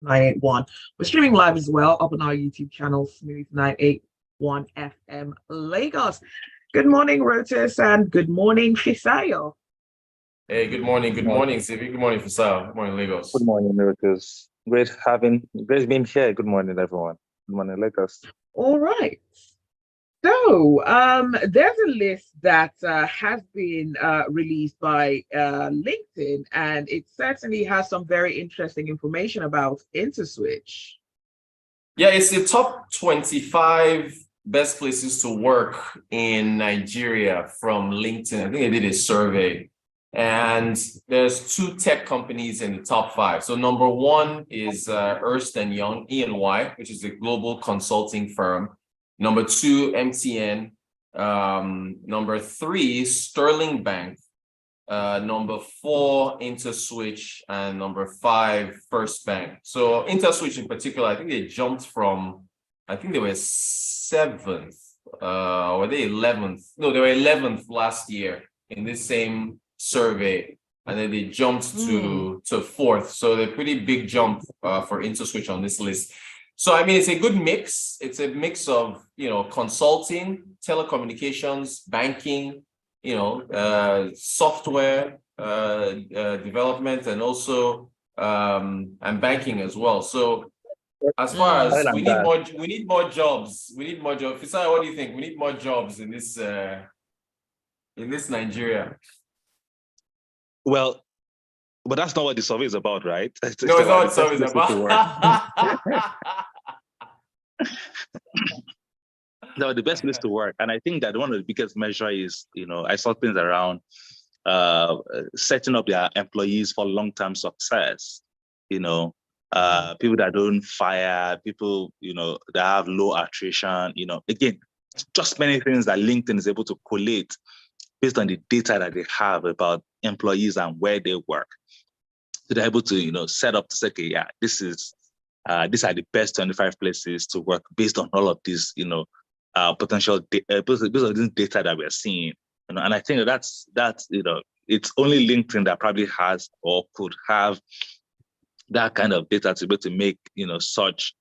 981. We're streaming live as well up on our YouTube channel, Smooth 981 FM Lagos. Good morning, Rotus, and good morning, Fisayo. Hey, good morning. Good morning, Zibby. Good morning, Fisayo. Good morning, Good Lagos. morning, Rotus. Great being here. Good morning, everyone. Good morning, Lagos. All right. So, there's a list that has been released by LinkedIn, and it certainly has some very interesting information about InterSwitch. Yeah, it's the top 25 best places to work in Nigeria from LinkedIn. I think they did a survey, and there's two tech companies in the top five. So number one is Ernst & Young, E&Y, which is a global consulting firm. Number two, MTN. Number three, Sterling Bank. Number four, InterSwitch, and number five, First Bank. So InterSwitch in particular, I think they jumped from, I think they were seventh, or they 11th? No, they were 11th last year in this same survey, and then they jumped to fourth. So they're pretty big jump for InterSwitch on this list. So, I mean, it's a good mix. It's a mix of, consulting, telecommunications, banking, software development, and also and banking as well. So as far as we need more jobs. Fisayo, what do you think? We need more jobs in this Nigeria. Well, but that's not what the survey is about, right? No, it's not what the survey is about. No, the best place to work. And I think that one of the biggest measure is, I saw things around setting up their employees for long-term success. People that don't fire, people, that have low attrition, again, just many things that LinkedIn is able to collate based on the data that they have about employees and where they work. So they're able to, set up to say, okay, yeah, these are the best 25 places to work based on all of these, potential based on this data that we're seeing. And I think that's it's only LinkedIn that probably has or could have that kind of data to be able to make, such,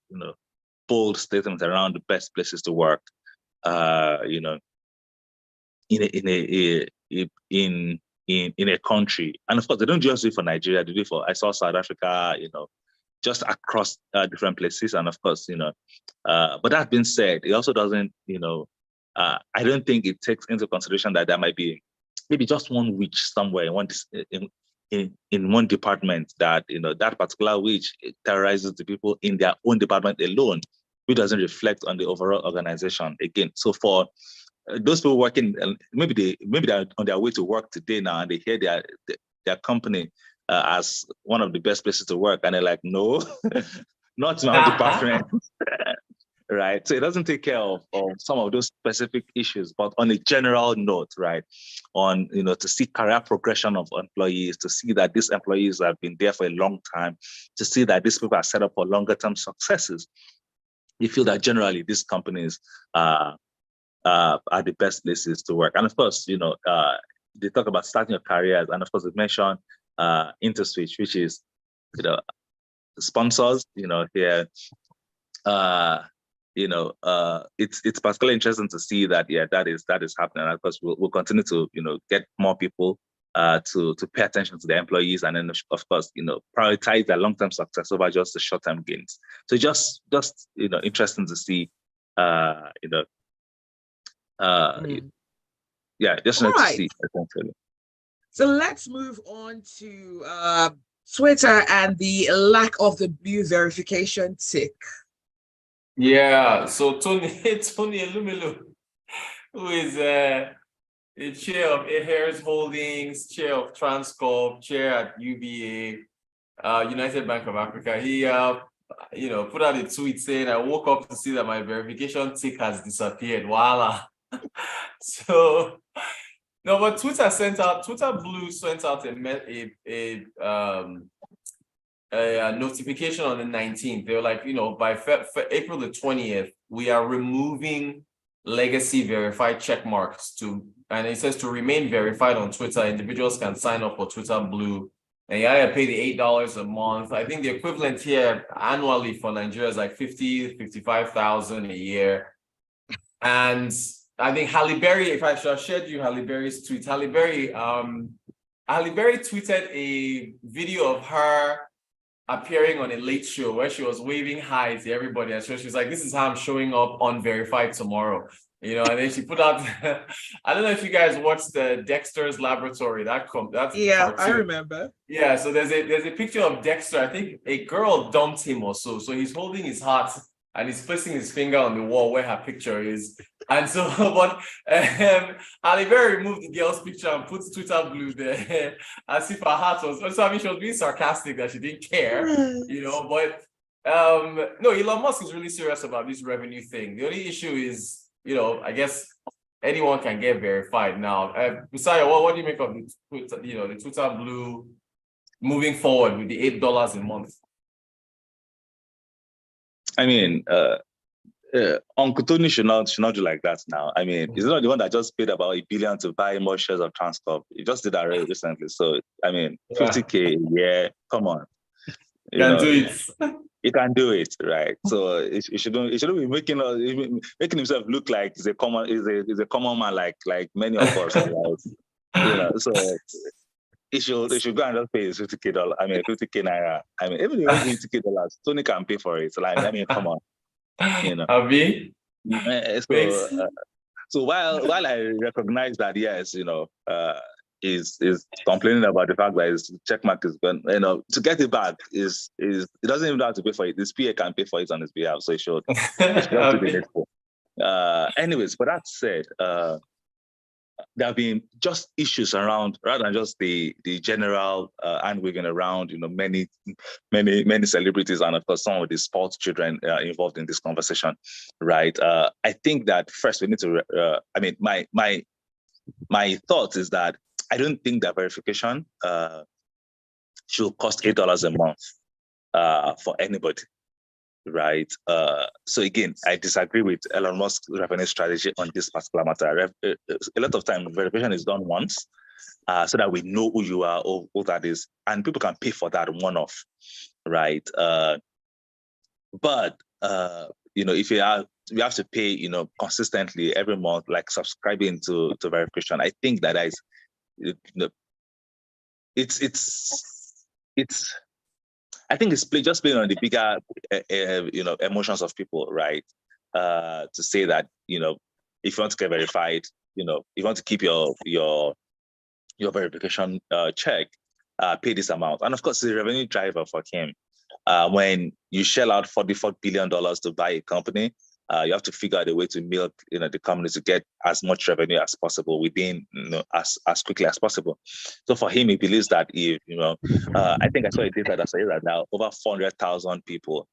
bold statements around the best places to work, in a country. And of course, they don't just do it for Nigeria, they do it for, I saw South Africa, just across different places. And of course, but that being said, it also doesn't, I don't think it takes into consideration that there might be maybe just one witch somewhere in one department that, that particular witch terrorizes the people in their own department alone, which doesn't reflect on the overall organization. Again, so for those people working, maybe they're on their way to work today now, and they hear their company as one of the best places to work, and they're like, no, not my department, right? So it doesn't take care of some of those specific issues, but on a general note, right? On, to see career progression of employees, to see that these employees have been there for a long time, to see that these people are set up for longer term successes. You feel that generally these companies are the best places to work. And of course, they talk about starting your careers, and of course, they mentioned InterSwitch, which is, sponsors, here. It's particularly interesting to see that, yeah, that is happening. And of course, we'll continue to, get more people to pay attention to their employees, and then of course, prioritize their long-term success over just the short-term gains. So just interesting to see, just nice to see, essentially. So let's move on to Twitter and the lack of the blue verification tick. Yeah, so Tony Elumelu, who is the chair of Harris Holdings, chair of Transcorp, chair at UBA, United Bank of Africa, he put out a tweet saying, "I woke up to see that my verification tick has disappeared." Voila. So no, but Twitter Blue sent out a notification on the 19th. They were like, by April the 20th, we are removing legacy verified check marks and it says to remain verified on Twitter, individuals can sign up for Twitter Blue and you gotta pay the $8 a month. I think the equivalent here annually for Nigeria is like 55,000 a year. And I think Halle Berry, if I should have shared you Halle Berry's tweet, Halle Berry tweeted a video of her appearing on a late show where she was waving hi to everybody. And so she was like, this is how I'm showing up unverified tomorrow. You know, and then she put out, I don't know if you guys watched the Dexter's Laboratory, that's Yeah, cartoon. I remember. Yeah, so there's a picture of Dexter. I think a girl dumped him or so. So he's holding his heart and he's placing his finger on the wall where her picture is. And so, but Halle Berry removed the girl's picture and put Twitter blue there as if her heart was. So I mean, she was being sarcastic that she didn't care, you know. But no, Elon Musk is really serious about this revenue thing. The only issue is, you know, I guess anyone can get verified now. Fisayo, what do you make of the Twitter, you know, the Twitter blue moving forward with the $8 a month? I mean, Uncle Tony should not do like that now. I mean, he's not the one that just paid about $1 billion to buy more shares of Transcorp. He just did that recently. So, I mean, 50K, yeah, come on. You can do it. He can do it, right? So he shouldn't be making himself look like he's a common man like many of us, right? You know, so he should go and just pay his $50K. I mean, 50K naira. I mean, even if it's $50K, Tony can pay for it. Like, I mean, come on, you know. Abi? So while I recognize that, yes, you know, is complaining about the fact that his check mark is gone, you know, to get it back is he doesn't even have to pay for it. His PA can pay for it on his behalf, so he should have to be grateful. Anyways, but that said, there have been just issues around, rather than just the general hand-waving around, you know, many celebrities and of course some of the sports children involved in this conversation, right? I think that first we need to, I mean, my thought is that I don't think that verification should cost $8 a month for anybody, right? So again, I disagree with Elon Musk's revenue strategy on this particular matter. A lot of time, verification is done once so that we know who you are or who that is, and people can pay for that one-off, right? But you know, if you have to pay, you know, consistently every month, like subscribing to verification, I think that is, you know, it's I think it's just playing on the bigger you know, emotions of people, right? To say that, you know, if you want to get verified, you know, if you want to keep your verification check, pay this amount, and of course the revenue driver for him. When you shell out $44 billion to buy a company, you have to figure out a way to milk, you know, the company to get as much revenue as possible within, you know, as quickly as possible. So for him, he believes that if, you know, I think I saw a data that says that now over 400,000 people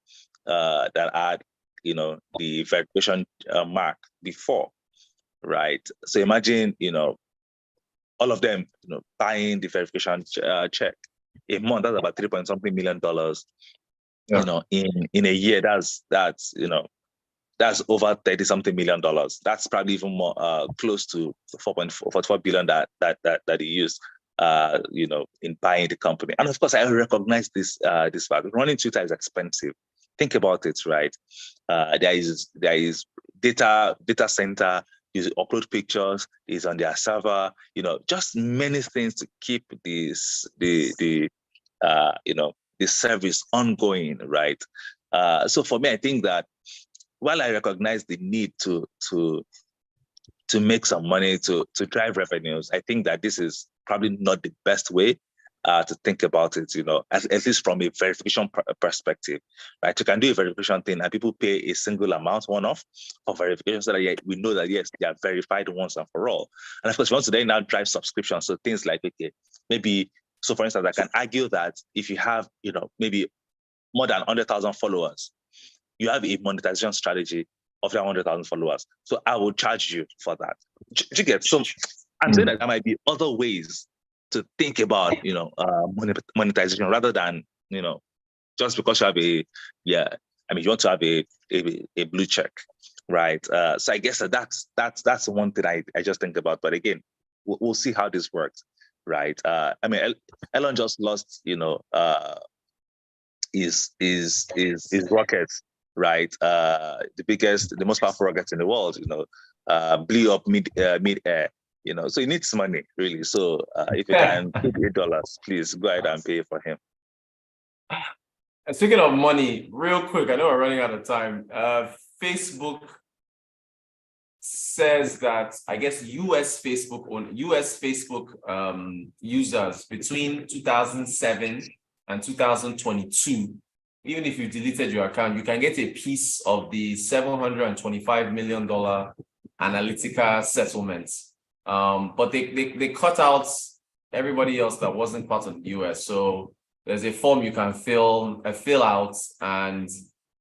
that had, you know, the verification mark before, right? So imagine, you know, all of them, you know, buying the verification check a month. That's about $3.something million. Yeah. You know, in a year, that's you know, that's over $30-something million. That's probably even more close to $4.44 billion that he used, you know, in buying the company. And of course, I recognize this fact. Running Twitter is expensive. Think about it, right? There is data center. You upload pictures. Is on their server. You know, just many things to keep this you know, the service ongoing, right? So for me, I think that while I recognize the need to make some money to drive revenues, I think that this is probably not the best way to think about it, you know, at least from a verification perspective, right? You can do a verification thing and people pay a single amount one-off for verification so that we know that, yes, they are verified once and for all. And of course, we want to then now drive subscriptions. So things like, okay, maybe, so for instance, I can argue that if you have, you know, maybe more than 100,000 followers, you have a monetization strategy of that 100,000 followers. So I will charge you for that. Do you get? So I'm saying that there might be other ways to think about, you know, monetization rather than, you know, just because you have you want to have a blue check, right? So I guess that's one thing I just think about. But again, we'll see how this works. right? I mean, Elon just lost, his rockets, right? The most powerful rockets in the world, blew up mid air. So he needs money, really. So if you can pay $8, please go ahead and pay for him. And speaking of money, real quick, I know we're running out of time. Facebook says that, I guess, US Facebook users between 2007 and 2022, even if you deleted your account, you can get a piece of the $725 million Analytica settlement. But they cut out everybody else that wasn't part of the US. So there's a form you can fill out, and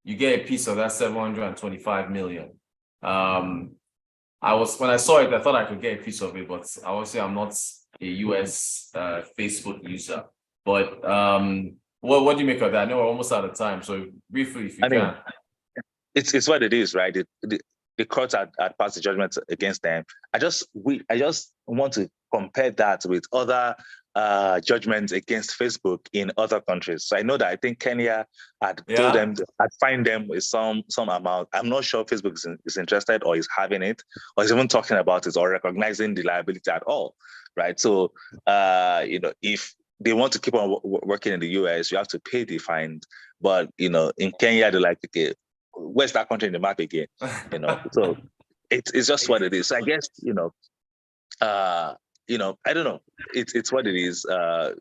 you get a piece of that 725 million. When I saw it, I thought I could get a piece of it, but obviously I'm not a US Facebook user. But what do you make of that? I know we're almost out of time, so briefly, if you can. It's what it is, right? The courts had passed the judgment against them. I just want to compare that with other judgments against Facebook in other countries. So I know that I think Kenya had told them, had fined them with some amount. I'm not sure Facebook is interested or is having it or is even talking about it or recognizing the liability at all, right? So if they want to keep on working in the US, you have to pay the fine. But in Kenya, they're like, okay, where's that country in the map again? So it's just what it is. So I guess I don't know. It's what it is.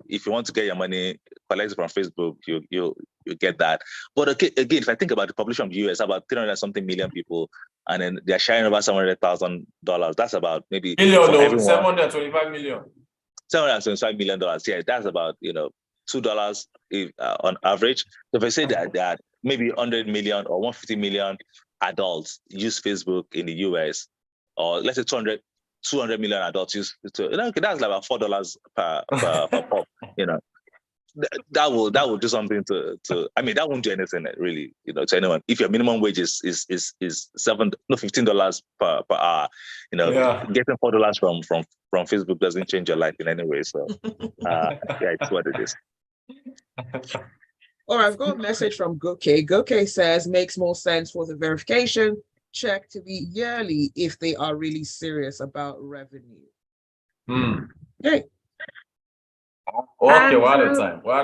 If you want to get your money collected from Facebook, you get that. But again, if I think about the population of the US, about 300 something million people, and then they're sharing over $700,000. That's about maybe $725 million. $725 million. Yeah, that's about $2 on average. So if I say that maybe 100 million or 150 million adults use Facebook in the US, or let's say 200 million adults use it. Okay, that's like about $4 per pop. That will do something to. I mean, that won't do anything really, to anyone. If your minimum wage is $15 per hour, getting $4 from Facebook doesn't change your life in any way. So, it's what it is. All right, I've got a message from Goke. Goke says makes more sense for the verification check to be yearly if they are really serious about revenue. Okay. Okay, we're out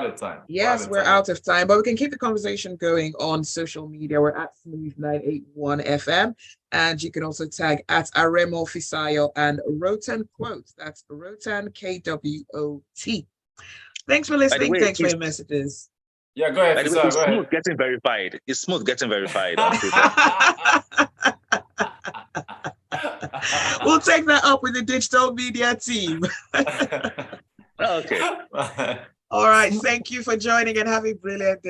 of time. Yes, we're out of time, but we can keep the conversation going on social media. We're at Smooth981 FM, and you can also tag at Aremo Fisayo and Rotan Quote. That's Rotan KWOT. Thanks for listening. Thanks for your messages. Yeah, go ahead. It's Smooth getting verified. It's Smooth getting verified. We'll take that up with the digital media team. Okay. All right. Thank you for joining and have a brilliant day.